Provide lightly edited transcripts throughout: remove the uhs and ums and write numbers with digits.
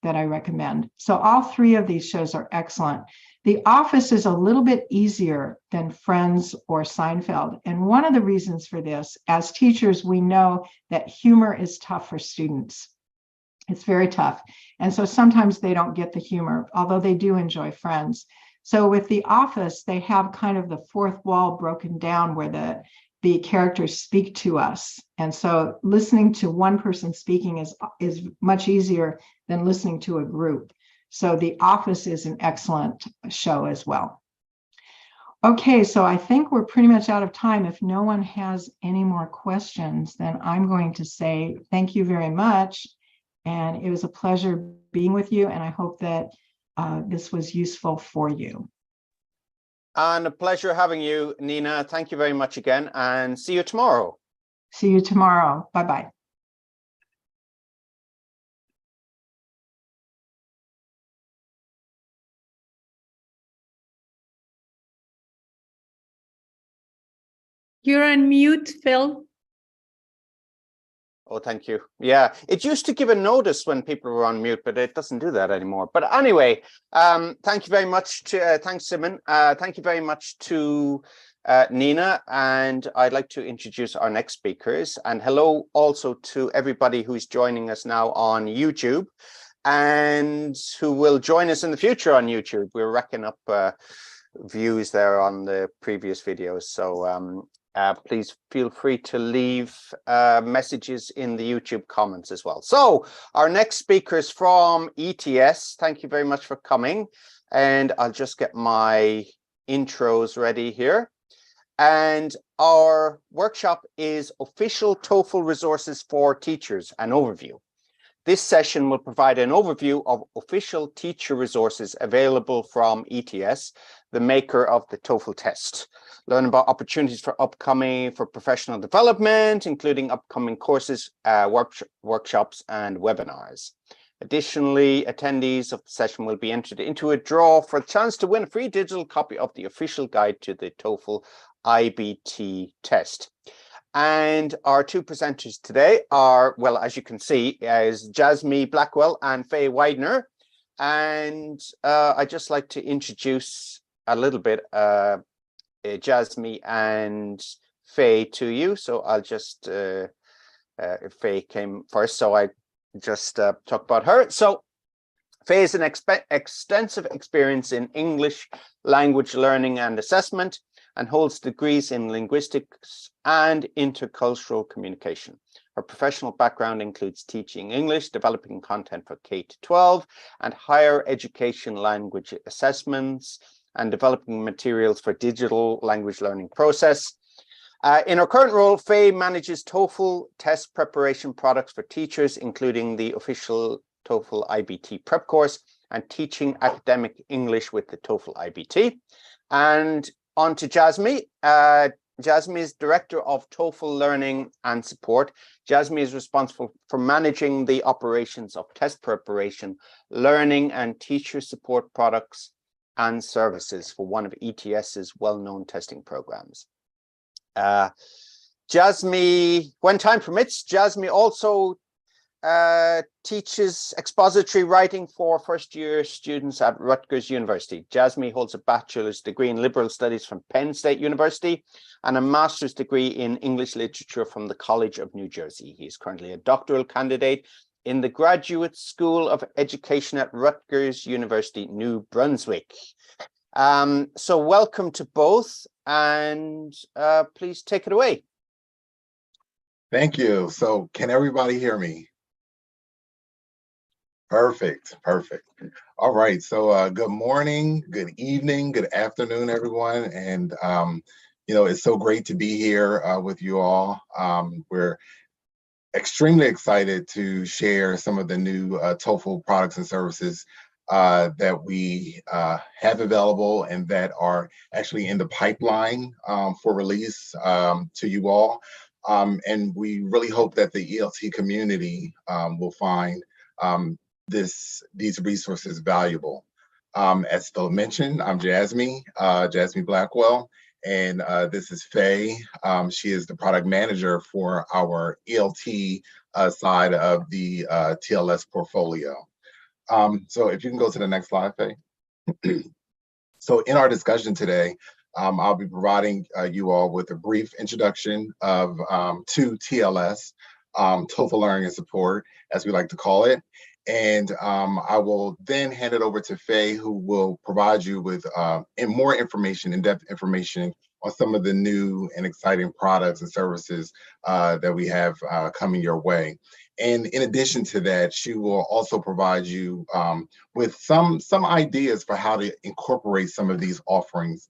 that I recommend. So all three of these shows are excellent. The Office is a little bit easier than Friends or Seinfeld. And one of the reasons for this, as teachers, we know that humor is tough for students. It's very tough. And so sometimes they don't get the humor, although they do enjoy Friends. So with The Office, they have kind of the fourth wall broken down where the characters speak to us. And so listening to one person speaking is much easier than listening to a group. So The Office is an excellent show as well. Okay, so I think we're pretty much out of time. If no one has any more questions, then I'm going to say thank you very much. And it was a pleasure being with you. And I hope that this was useful for you. And a pleasure having you, Nina. Thank you very much again, and see you tomorrow. See you tomorrow. Bye-bye. You're on mute, Phil. Oh, thank you. Yeah, it used to give a notice when people were on mute, but it doesn't do that anymore. But anyway, thank you very much to, thanks, Simon. Thank you very much to Nina, and I'd like to introduce our next speakers. And hello also to everybody who's joining us now on YouTube and who will join us in the future on YouTube. We're racking up views there on the previous videos. So please feel free to leave messages in the YouTube comments as well. So our next speaker is from ETS. Thank you very much for coming. And I'll just get my intros ready here. And our workshop is Official TOEFL Resources for Teachers, an overview. This session will provide an overview of official teacher resources available from ETS, the maker of the TOEFL test. Learn about opportunities for professional development, including upcoming courses, workshops, and webinars. Additionally, attendees of the session will be entered into a draw for a chance to win a free digital copy of the official guide to the TOEFL IBT test. And our two presenters today are, well, as you can see, is Jasmine Blackwell and Faye Widener. And I'd just like to introduce a little bit Jasmine and Faye to you. So I'll just, Faye came first, so I just talk about her. So Faye has an extensive experience in English language learning and assessment, and holds degrees in linguistics and intercultural communication. Her professional background includes teaching English, developing content for K-12 and higher education language assessments, and developing materials for digital language learning process. In her current role, Faye manages TOEFL test preparation products for teachers, including the official TOEFL IBT prep course and teaching academic English with the TOEFL IBT. And on to Jasmine. Jasmine is Director of TOEFL Learning and Support. Jasmine is responsible for managing the operations of test preparation, learning, and teacher support products and services for one of ETS's well-known testing programs. Jasmine, when time permits, Jasmine also teaches expository writing for first-year students at Rutgers University. Jasmine holds a bachelor's degree in liberal studies from Penn State University and a master's degree in English literature from the College of New Jersey. He is currently a doctoral candidate in the Graduate School of Education at Rutgers University, New Brunswick. So welcome to both, and please take it away. Thank you. So can everybody hear me? Perfect. All right. So good morning, good evening, good afternoon, everyone. And, you know, it's so great to be here with you all. We're extremely excited to share some of the new TOEFL products and services that we have available and that are actually in the pipeline for release to you all. And we really hope that the ELT community will find these resources valuable. As Phil mentioned, I'm Jasmine Blackwell, and this is Faye. She is the product manager for our ELT side of the TLS portfolio. So if you can go to the next slide, Faye. So in our discussion today, I'll be providing you all with a brief introduction of to TLS, TOEFL Learning and Support, as we like to call it. And I will then hand it over to Faye, who will provide you with more information, in-depth information on some of the new and exciting products and services that we have coming your way. And in addition to that, she will also provide you with some ideas for how to incorporate some of these offerings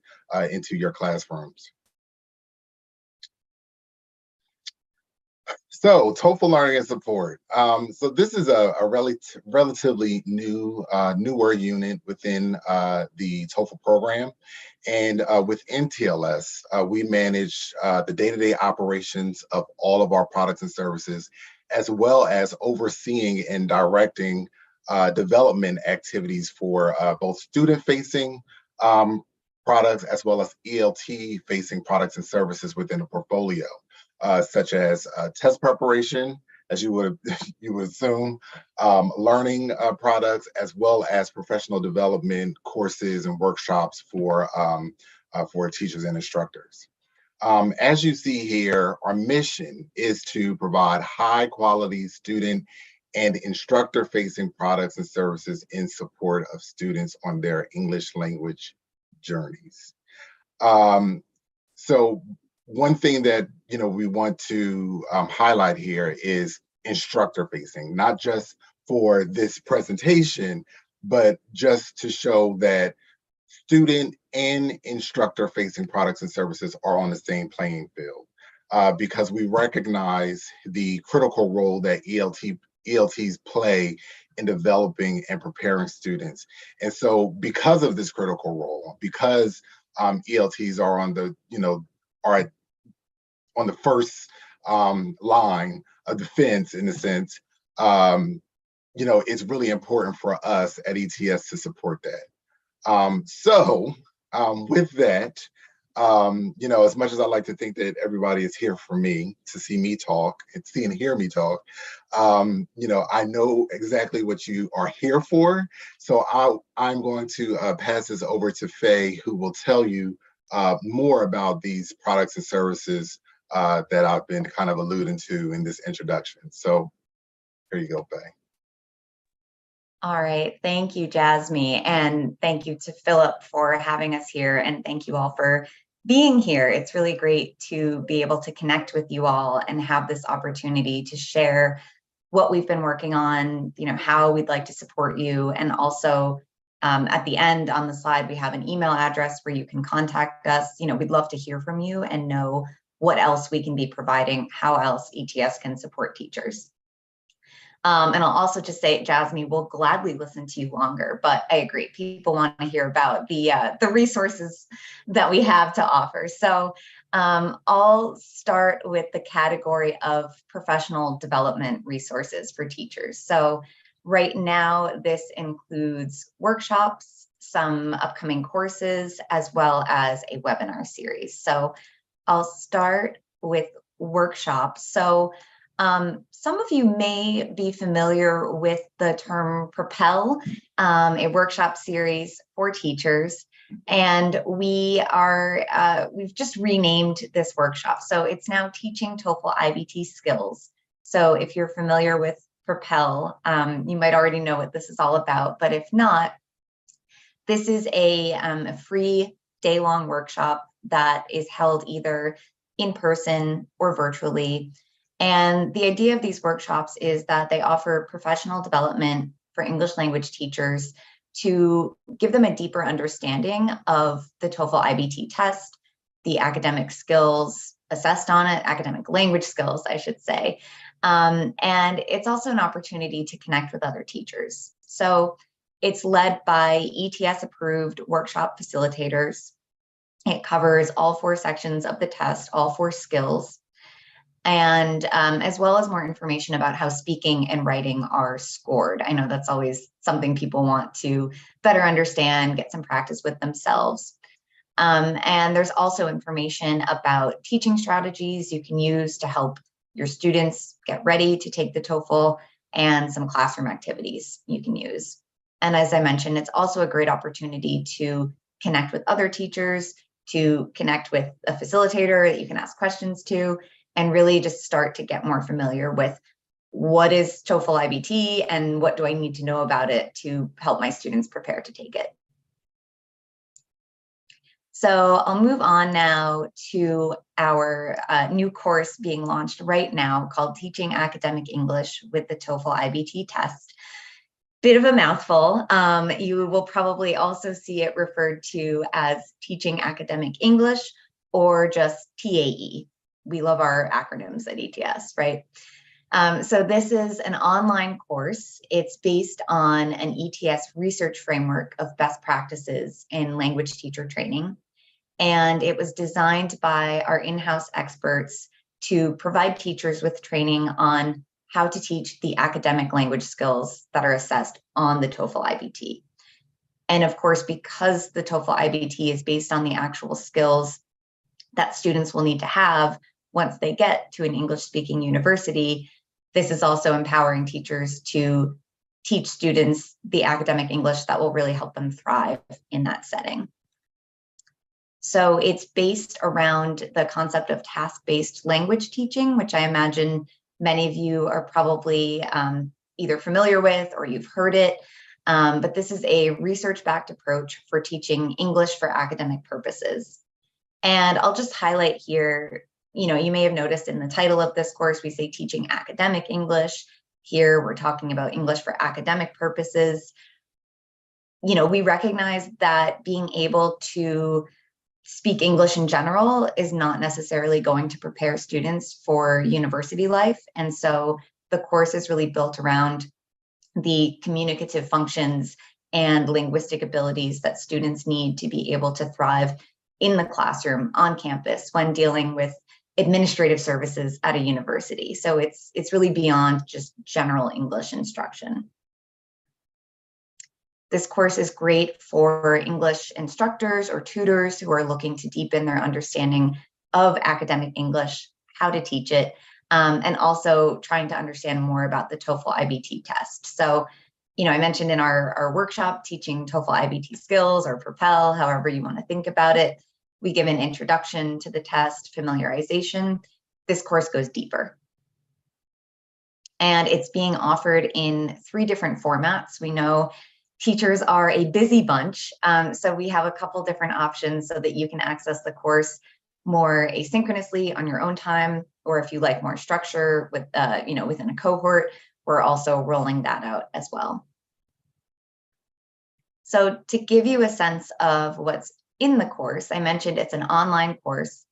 into your classrooms. So TOEFL Learning and Support. So this is a relatively newer unit within the TOEFL program. And within TLS, we manage the day-to-day operations of all of our products and services, as well as overseeing and directing development activities for both student-facing products, as well as ELT-facing products and services within the portfolio. Such as test preparation, as you would assume, learning products, as well as professional development courses and workshops for teachers and instructors. As you see here, our mission is to provide high quality student and instructor-facing products and services in support of students on their English language journeys. So one thing that we want to highlight here is instructor facing, not just for this presentation, but just to show that student and instructor facing products and services are on the same playing field, because we recognize the critical role that ELTs play in developing and preparing students. And so because of this critical role, because ELTs are on the, are on the first line of defense, in a sense, it's really important for us at ETS to support that. So with that, as much as I like to think that everybody is here for me to see me talk and see and hear me talk, I know exactly what you are here for. So I'm going to pass this over to Faye, who will tell you more about these products and services that I've been kind of alluding to in this introduction. So here you go, Faye. All right, thank you, Jasmine, and thank you to Philip for having us here, and thank you all for being here. It's really great to be able to connect with you all and have this opportunity to share what we've been working on, how we'd like to support you, and also at the end on the slide, we have an email address where you can contact us. We'd love to hear from you and know what else we can be providing, how else ETS can support teachers. And I'll also just say, Jasmine, will gladly listen to you longer, but I agree, people want to hear about the resources that we have to offer. So I'll start with the category of professional development resources for teachers. So right now, this includes workshops, some upcoming courses, as well as a webinar series. So I'll start with workshops. So some of you may be familiar with the term Propel, a workshop series for teachers, and we've just renamed this workshop. So it's now Teaching TOEFL IBT Skills. So if you're familiar with Propel, you might already know what this is all about, but if not, this is a free day-long workshop that is held either in person or virtually. And the idea of these workshops is that they offer professional development for English language teachers to give them a deeper understanding of the TOEFL IBT test, the academic skills assessed on it, academic language skills, I should say. And it's also an opportunity to connect with other teachers. So it's led by ETS-approved workshop facilitators. It covers all 4 sections of the test, all 4 skills, and as well as more information about how speaking and writing are scored. I know that's always something people want to better understand, get some practice with themselves. And there's also information about teaching strategies you can use to help your students get ready to take the TOEFL, and some classroom activities you can use. And as I mentioned, it's also a great opportunity to connect with other teachers, to connect with a facilitator that you can ask questions to, and really just start to get more familiar with what is TOEFL IBT and what do I need to know about it to help my students prepare to take it. So I'll move on now to our new course being launched right now called Teaching Academic English with the TOEFL IBT Test. Bit of a mouthful. You will probably also see it referred to as Teaching Academic English or just TAE. We love our acronyms at ETS, right? So this is an online course. It's based on an ETS research framework of best practices in language teacher training. And it was designed by our in-house experts to provide teachers with training on how to teach the academic language skills that are assessed on the TOEFL IBT. And of course, because the TOEFL IBT is based on the actual skills that students will need to have once they get to an English-speaking university, this is also empowering teachers to teach students the academic English that will really help them thrive in that setting. So it's based around the concept of task-based language teaching, which I imagine many of you are probably either familiar with or you've heard it. But this is a research-backed approach for teaching English for academic purposes. And I'll just highlight here, you may have noticed in the title of this course, we say teaching academic English. Here we're talking about English for academic purposes. We recognize that being able to speak English in general is not necessarily going to prepare students for university life. And so the course is really built around the communicative functions and linguistic abilities that students need to be able to thrive in the classroom, on campus, when dealing with administrative services at a university. So it's really beyond just general English instruction. This course is great for English instructors or tutors who are looking to deepen their understanding of academic English, how to teach it, and also trying to understand more about the TOEFL IBT test. So, I mentioned in our workshop, teaching TOEFL IBT skills or Propel, however you want to think about it, we give an introduction to the test, familiarization. This course goes deeper. And it's being offered in 3 different formats. We know teachers are a busy bunch, so we have a couple different options so that you can access the course more asynchronously on your own time, or if you like more structure with, within a cohort, we're also rolling that out as well. So to give you a sense of what's in the course, I mentioned it's an online course,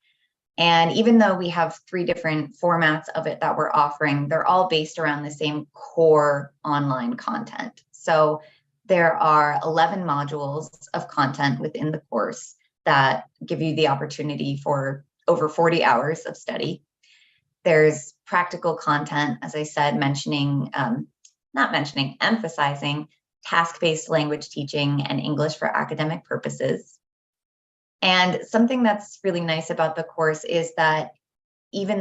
and even though we have 3 different formats of it that we're offering, they're all based around the same core online content. So there are 11 modules of content within the course that give you the opportunity for over 40 hours of study. There's practical content, as I said, emphasizing task-based language teaching and English for academic purposes. And something that's really nice about the course is that maybe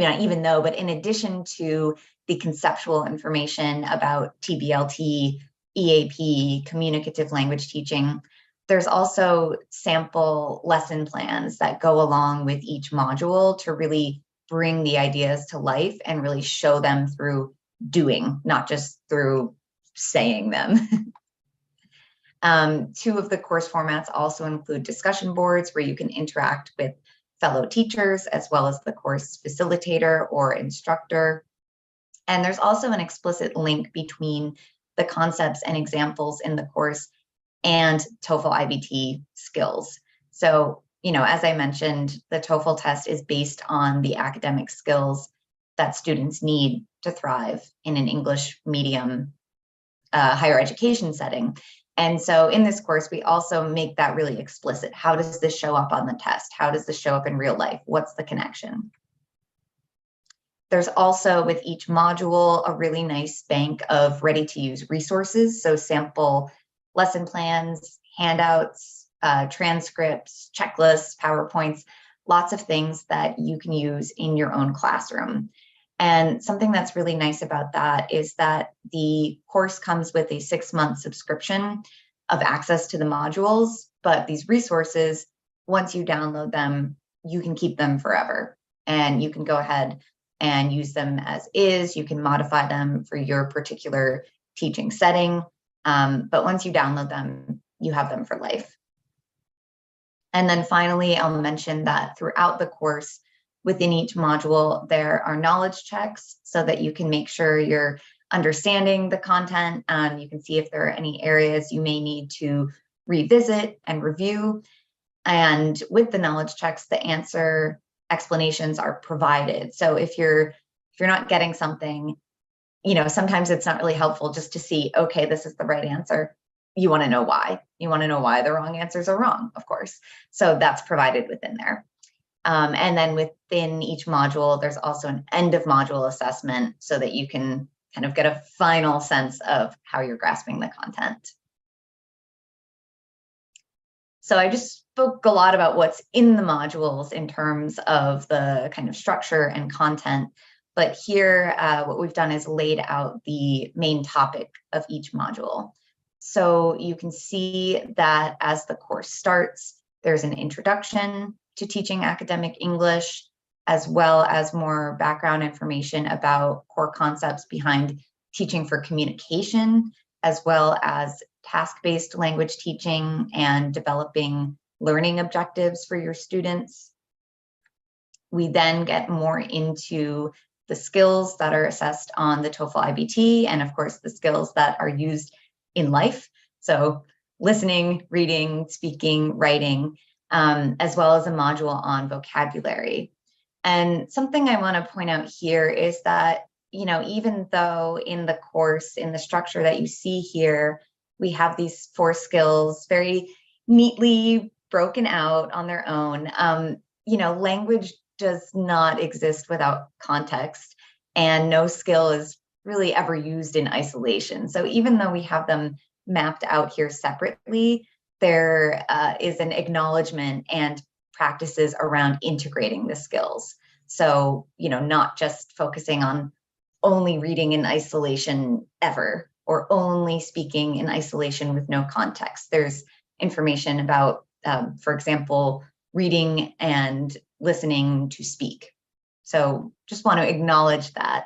not even though, but in addition to the conceptual information about TBLT, EAP, communicative language teaching, there's also sample lesson plans that go along with each module to really bring the ideas to life and really show them through doing, not just through saying them. 2 of the course formats also include discussion boards where you can interact with fellow teachers as well as the course facilitator or instructor. And there's also an explicit link between the concepts and examples in the course and TOEFL IBT skills. So, as I mentioned, the TOEFL test is based on the academic skills that students need to thrive in an English medium higher education setting. And so in this course, we also make that really explicit. How does this show up on the test? How does this show up in real life? What's the connection? There's also, with each module, a really nice bank of ready-to-use resources. So sample lesson plans, handouts, transcripts, checklists, PowerPoints, lots of things that you can use in your own classroom. And something that's really nice about that is that the course comes with a 6-month subscription of access to the modules, but these resources, once you download them, you can keep them forever. And you can go ahead and use them as is. You can modify them for your particular teaching setting. But once you download them, you have them for life. And then finally, I'll mention that throughout the course, within each module, there are knowledge checks so that you can make sure you're understanding the content. You can see if there are any areas you may need to revisit and review. And with the knowledge checks, the answer explanations are provided. So if you're not getting something, sometimes it's not really helpful just to see, okay, this is the right answer. You want to know why. You want to know why the wrong answers are wrong, of course. So that's provided within there. And then within each module, there's also an end of module assessment so that you can kind of get a final sense of how you're grasping the content. So I just spoke a lot about what's in the modules in terms of the kind of structure and content. But here, what we've done is laid out the main topic of each module. So you can see that as the course starts, there's an introduction to teaching academic English, as well as more background information about core concepts behind teaching for communication, as well as task-based language teaching and developing learning objectives for your students. We then get more into the skills that are assessed on the TOEFL IBT, and of course, the skills that are used in life. So listening, reading, speaking, writing, as well as a module on vocabulary. And something I want to point out here is that, even though in the course, in the structure that you see here, we have these 4 skills very neatly broken out on their own, language does not exist without context, and no skill is really ever used in isolation. So even though we have them mapped out here separately, there is an acknowledgement and practices around integrating the skills. So, not just focusing on only reading in isolation ever, or only speaking in isolation with no context. There's information about, for example, reading and listening to speak. So just want to acknowledge that.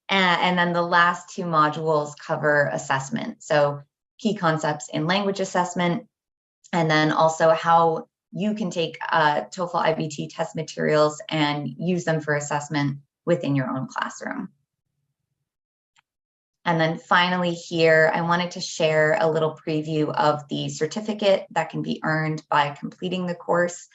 And then the last 2 modules cover assessment. So key concepts in language assessment, and then also how you can take TOEFL IBT test materials and use them for assessment within your own classroom. And then finally here, I wanted to share a little preview of the certificate that can be earned by completing the course.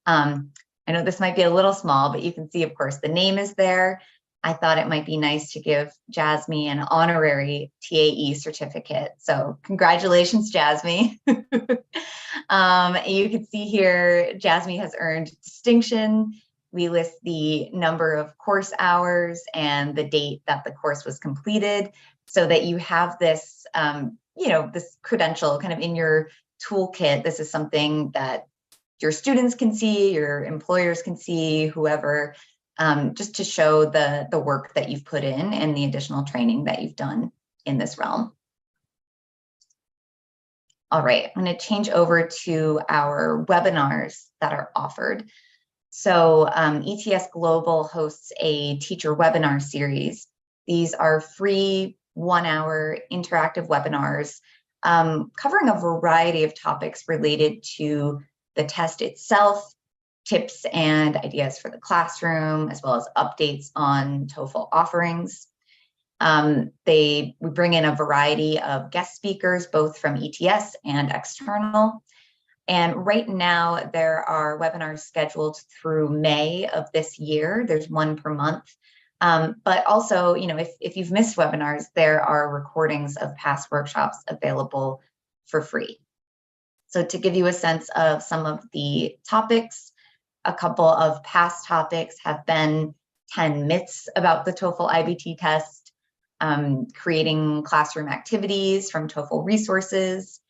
I know this might be a little small, but you can see, of course, the name is there. I thought it might be nice to give Jasmine an honorary TAE certificate. So congratulations, Jasmine. You can see here, Jasmine has earned distinction. We list the number of course hours and the date that the course was completed, so that you have this, this credential kind of in your toolkit. This is something that your students can see, your employers can see, whoever, just to show the work that you've put in and the additional training that you've done in this realm. All right, I'm going to change over to our webinars that are offered. So ETS Global hosts a teacher webinar series. These are free 1-hour interactive webinars covering a variety of topics related to the test itself, tips and ideas for the classroom, as well as updates on TOEFL offerings. We bring in a variety of guest speakers, both from ETS and external. And right now, there are webinars scheduled through May of this year. There's 1 per month. But also, if you've missed webinars, there are recordings of past workshops available for free. So to give you a sense of some of the topics, a couple of past topics have been 10 myths about the TOEFL IBT test, creating classroom activities from TOEFL resources,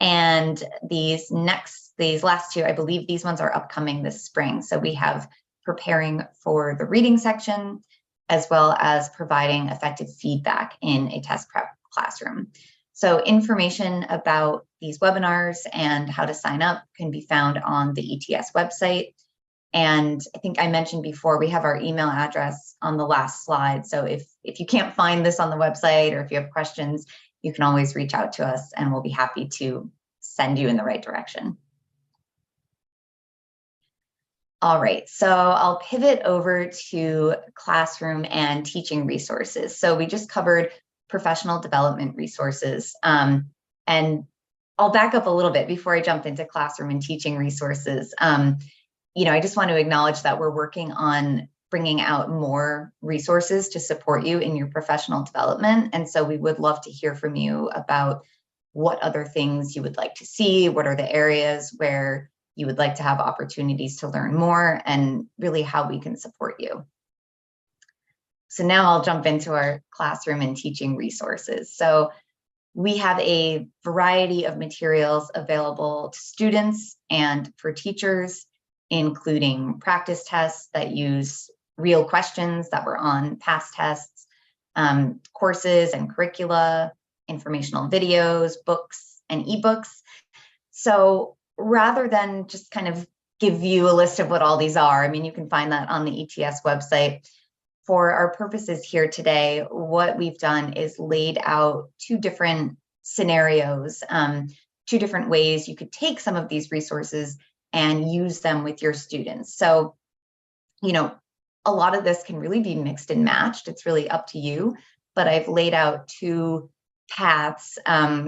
and these last 2, I believe these ones are upcoming this spring. So we have preparing for the reading section, as well as providing effective feedback in a test prep classroom. So information about these webinars and how to sign up can be found on the ETS website. And I think I mentioned before, we have our email address on the last slide. So if you can't find this on the website, or if you have questions, you can always reach out to us and we'll be happy to send you in the right direction. All right, so I'll pivot over to classroom and teaching resources. So we just covered professional development resources. And I'll back up a little bit before I jump into classroom and teaching resources. I just want to acknowledge that we're working on bringing out more resources to support you in your professional development. And so we would love to hear from you about what other things you would like to see, what are the areas where you would like to have opportunities to learn more, and really how we can support you. So now I'll jump into our classroom and teaching resources. So we have a variety of materials available to students and for teachers, including practice tests that use real questions that were on past tests, courses and curricula, informational videos, books, and ebooks. So rather than just kind of give you a list of what all these are, I mean, you can find that on the ETS website. For our purposes here today, what we've done is laid out two different scenarios, two different ways you could take some of these resources and use them with your students. So, a lot of this can really be mixed and matched. It's really up to you, but I've laid out two paths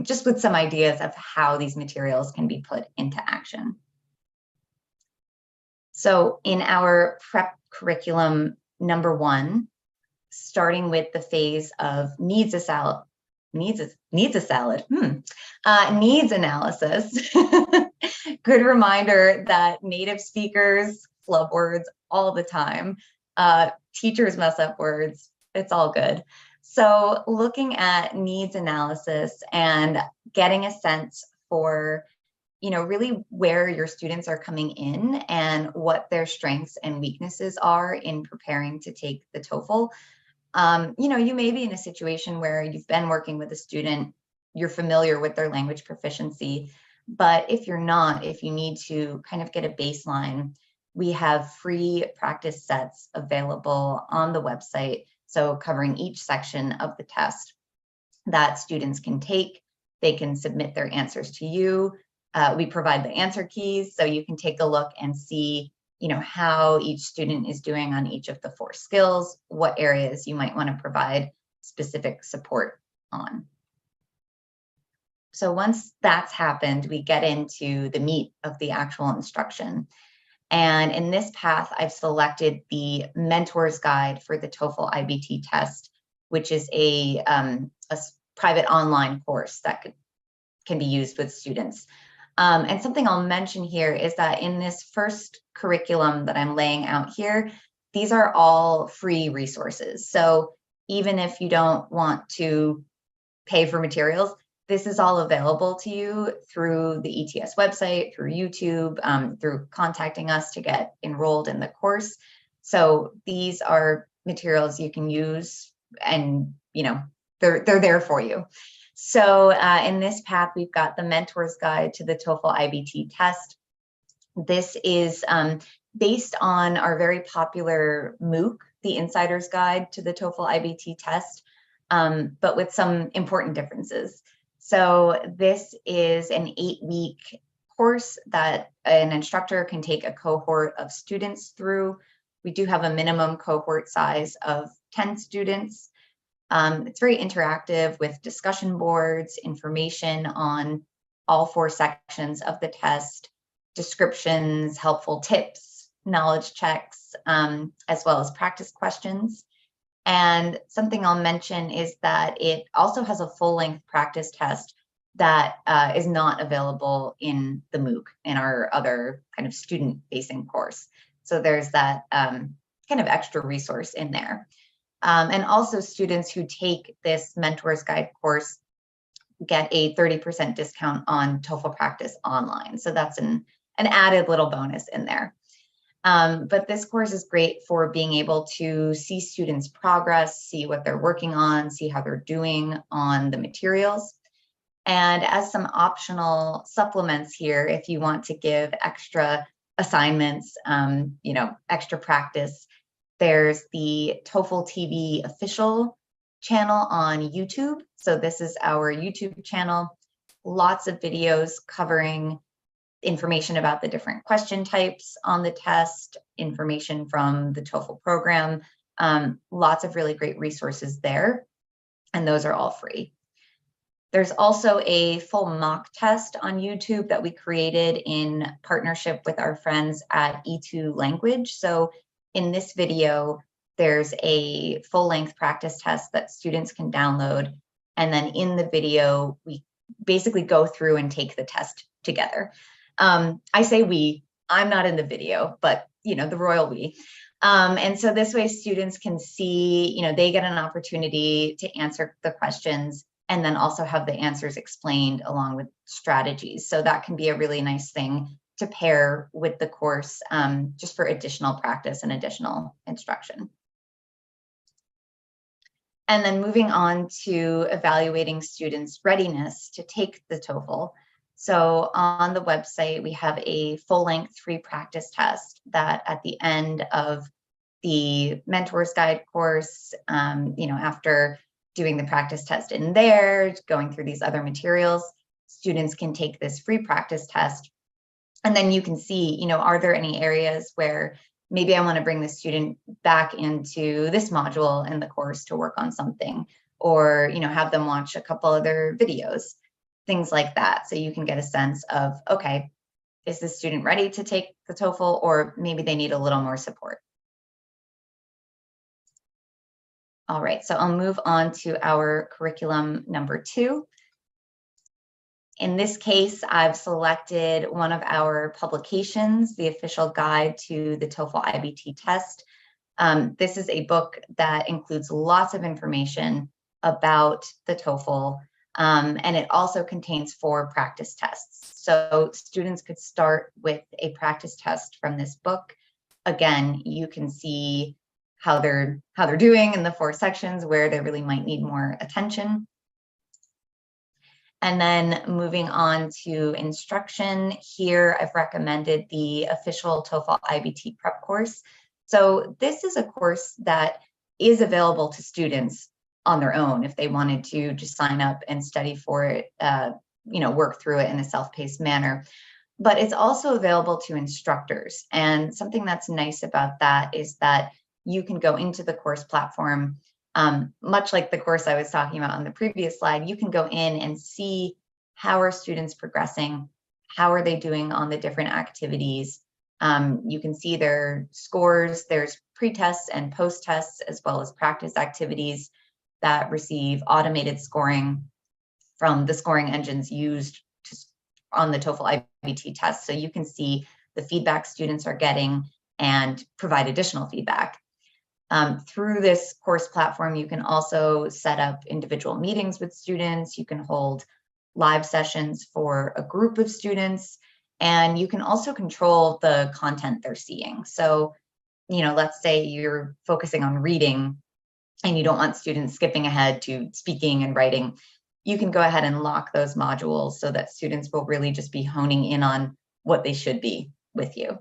just with some ideas of how these materials can be put into action. So in our prep curriculum number 1, starting with the phase of needs analysis. Good reminder that native speakers flub words all the time. Teachers mess up words. It's all good. So looking at needs analysis and getting a sense for, really where your students are coming in and what their strengths and weaknesses are in preparing to take the TOEFL. You may be in a situation where you've been working with a student, you're familiar with their language proficiency, but if you're not, if you need to kind of get a baseline, we have free practice sets available on the website. So covering each section of the test that students can take. They can submit their answers to you. We provide the answer keys, so you can take a look and see, how each student is doing on each of the 4 skills, what areas you might want to provide specific support on. So once that's happened, we get into the meat of the actual instruction. And in this path, I've selected the Mentor's Guide for the TOEFL IBT test, which is a private online course that can be used with students. And something I'll mention here is that in this first curriculum that I'm laying out here, these are all free resources. So even if you don't want to pay for materials, this is all available to you through the ETS website, through YouTube, through contacting us to get enrolled in the course. So these are materials you can use, and they're there for you. So in this path, we've got the Mentor's Guide to the TOEFL IBT test. This is based on our very popular MOOC, the Insider's Guide to the TOEFL IBT test, but with some important differences. So this is an 8-week course that an instructor can take a cohort of students through. We do have a minimum cohort size of 10 students. It's very interactive with discussion boards, information on all 4 sections of the test, descriptions, helpful tips, knowledge checks, as well as practice questions. And something I'll mention is that it also has a full-length practice test that is not available in the MOOC, in our other kind of student-facing course. So there's that kind of extra resource in there. And also students who take this Mentor's Guide course get a 30% discount on TOEFL Practice Online. So that's an added little bonus in there. But this course is great for being able to see students' progress, see what they're working on, see how they're doing on the materials. And as some optional supplements here, if you want to give extra assignments, extra practice, there's the TOEFL TV official channel on YouTube. So this is our YouTube channel. Lots of videos covering information about the different question types on the test, information from the TOEFL program, lots of really great resources there, and those are all free. There's also a full mock test on YouTube that we created in partnership with our friends at E2 Language. So in this video, there's a full-length practice test that students can download, and then in the video, we basically go through and take the test together. I say we, I'm not in the video, but the royal we. And so this way students can see, they get an opportunity to answer the questions and then also have the answers explained along with strategies. So that can be a really nice thing to pair with the course just for additional practice and additional instruction. And then moving on to evaluating students' readiness to take the TOEFL. So on the website, we have a full-length free practice test that at the end of the Mentor's Guide course, after doing the practice test in there, going through these other materials, students can take this free practice test. And then you can see, are there any areas where maybe I want to bring the student back into this module in the course to work on something, or, have them watch a couple other videos, things like that. So you can get a sense of, okay, is the student ready to take the TOEFL, or maybe they need a little more support. All right, so I'll move on to our curriculum number 2. In this case, I've selected one of our publications, the official guide to the TOEFL IBT test. This is a book that includes lots of information about the TOEFL, and it also contains 4 practice tests. So students could start with a practice test from this book. Again, you can see how they're doing in the 4 sections where they really might need more attention. And then moving on to instruction, here I've recommended the official TOEFL IBT prep course. So this is a course that is available to students on their own if they wanted to just sign up and study for it, work through it in a self-paced manner. But it's also available to instructors. And something that's nice about that is that you can go into the course platform, much like the course I was talking about on the previous slide. You can go in and see how are students progressing, how are they doing on the different activities. You can see their scores. There's pre-tests and post-tests, as well as practice activities that receive automated scoring from the scoring engines used on the TOEFL IBT test. So you can see the feedback students are getting and provide additional feedback. Through this course platform, you can also set up individual meetings with students. You can hold live sessions for a group of students, and you can also control the content they're seeing. So, let's say you're focusing on reading and you don't want students skipping ahead to speaking and writing. You can go ahead and lock those modules so that students will really just be honing in on what they should be with you.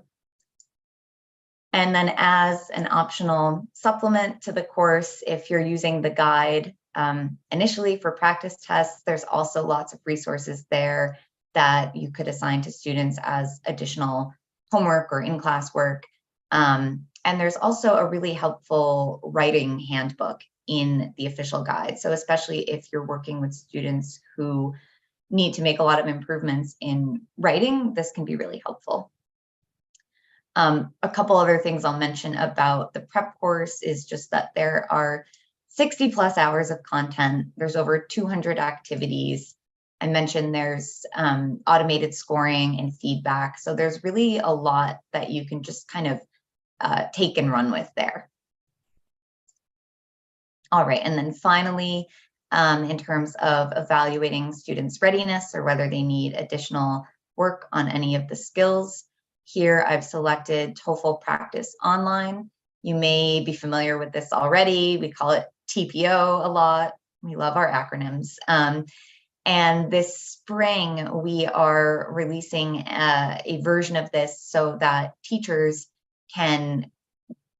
And then as an optional supplement to the course, if you're using the guide initially for practice tests, there's also lots of resources there that you could assign to students as additional homework or in-class work. And there's also a really helpful writing handbook in the official guide. So especially if you're working with students who need to make a lot of improvements in writing, this can be really helpful. A couple other things I'll mention about the prep course is just that there are 60 plus hours of content. There's over 200 activities. I mentioned there's automated scoring and feedback. So there's really a lot that you can just kind of take and run with there. All right, and then finally, in terms of evaluating students' readiness or whether they need additional work on any of the skills, Here I've selected TOEFL Practice Online. You may be familiar with this already. We call it TPO a lot. We love our acronyms. And this spring, we are releasing a version of this so that teachers can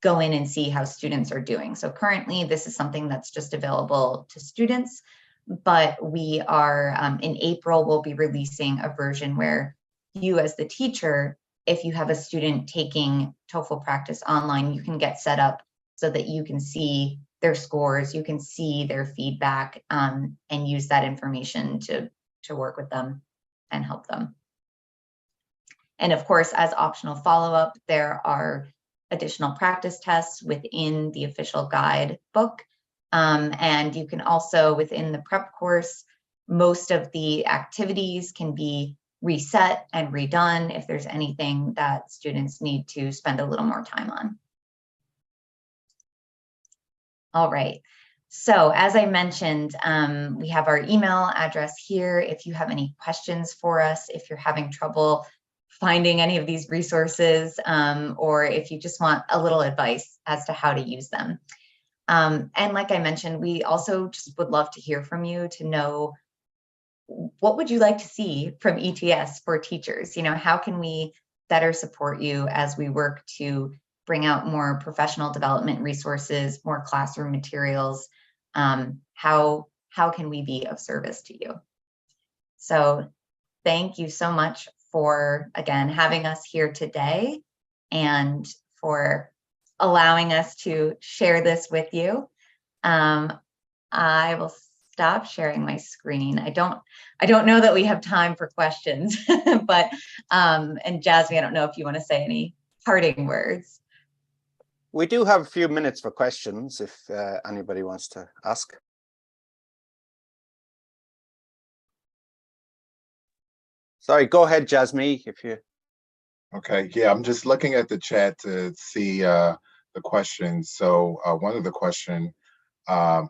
go in and see how students are doing. So currently, this is something that's just available to students, but we are, in April, we'll be releasing a version where you as the teacher, if you have a student taking TOEFL Practice Online, you can get set up so that you can see their scores, you can see their feedback, and use that information to work with them and help them. And of course, as optional follow-up, there are additional practice tests within the official guide book. And you can also, within the prep course, most of the activities can be reset and redone if there's anything that students need to spend a little more time on. All right, so as I mentioned, we have our email address here. If you have any questions for us, if you're having trouble finding any of these resources, or if you just want a little advice as to how to use them. And like I mentioned, we also just would love to hear from you to know, what would you like to see from ETS for teachers? You know, how can we better support you as we work to bring out more professional development resources, more classroom materials? How can we be of service to you? So thank you so much for, again, having us here today and for allowing us to share this with you. I will stop sharing my screen. I don't know that we have time for questions, but and Jasmine, I don't know if you want to say any parting words. We do have a few minutes for questions if anybody wants to ask. Sorry, go ahead, Jasmine, if you. Okay, yeah, I'm just looking at the chat to see the questions. So one of the questions that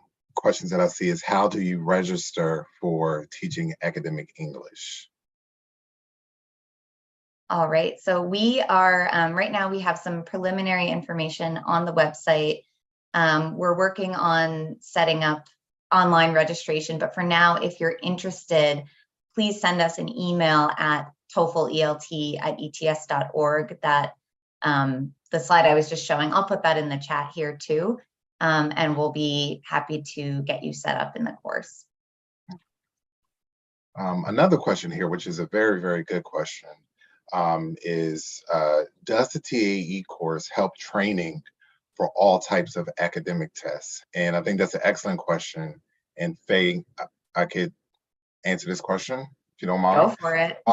I see is, how do you register for teaching academic English? All right, so we are, right now we have some preliminary information on the website. We're working on setting up online registration, but for now, if you're interested, please send us an email at TOEFLELT@ets.org. That the slide I was just showing, I'll put that in the chat here too, and we'll be happy to get you set up in the course. Another question here, which is a very, very good question, is does the TAE course help training for all types of academic tests? And I think that's an excellent question. And Faye, I could answer this question, if you don't mind. Go for it.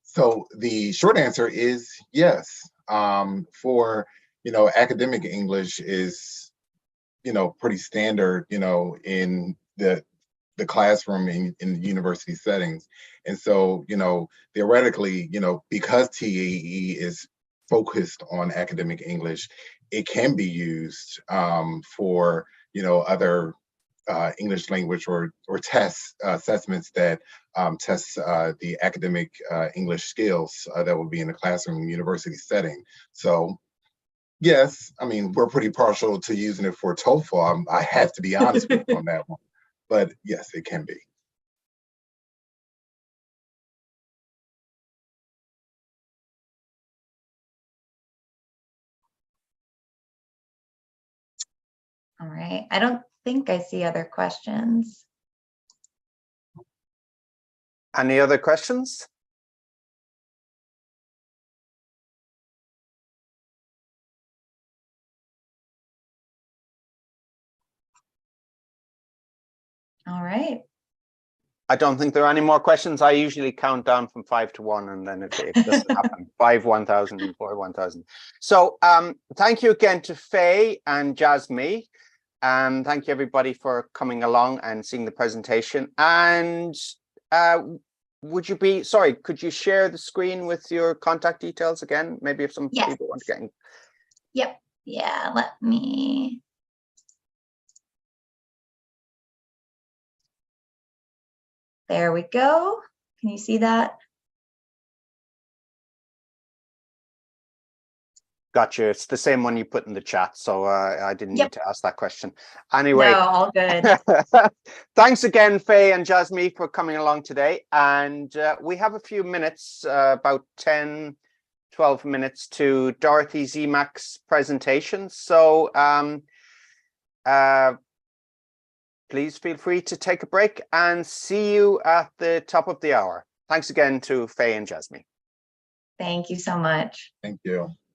So the short answer is yes. For, academic English is, pretty standard, in the classroom in university settings. And so, theoretically, because TAE is focused on academic English, it can be used for, other English language or test assessments that test the academic English skills that will be in the classroom university setting. So yes, I mean, we're pretty partial to using it for TOEFL. I have to be honest with you on that one, but yes, it can be. All right, I don't think I see other questions. Any other questions? All right. I don't think there are any more questions. I usually count down from 5 to 1, and then it doesn't happen. 5, 1,000, 4, 1,000. So thank you again to Faye and Jasmine. And thank you everybody for coming along and seeing the presentation. And could you share the screen with your contact details again? Maybe if some people want to get in. Yep. Yeah, let me. There we go. Can you see that? Gotcha. It's the same one you put in the chat, so I didn't Yep. need to ask that question. Anyway, No, all good. thanks again, Faye and Jasmine, for coming along today. And we have a few minutes, about 10, 12 minutes to Dorothy Zemac's presentation. So please feel free to take a break and see you at the top of the hour. Thanks again to Faye and Jasmine. Thank you so much. Thank you.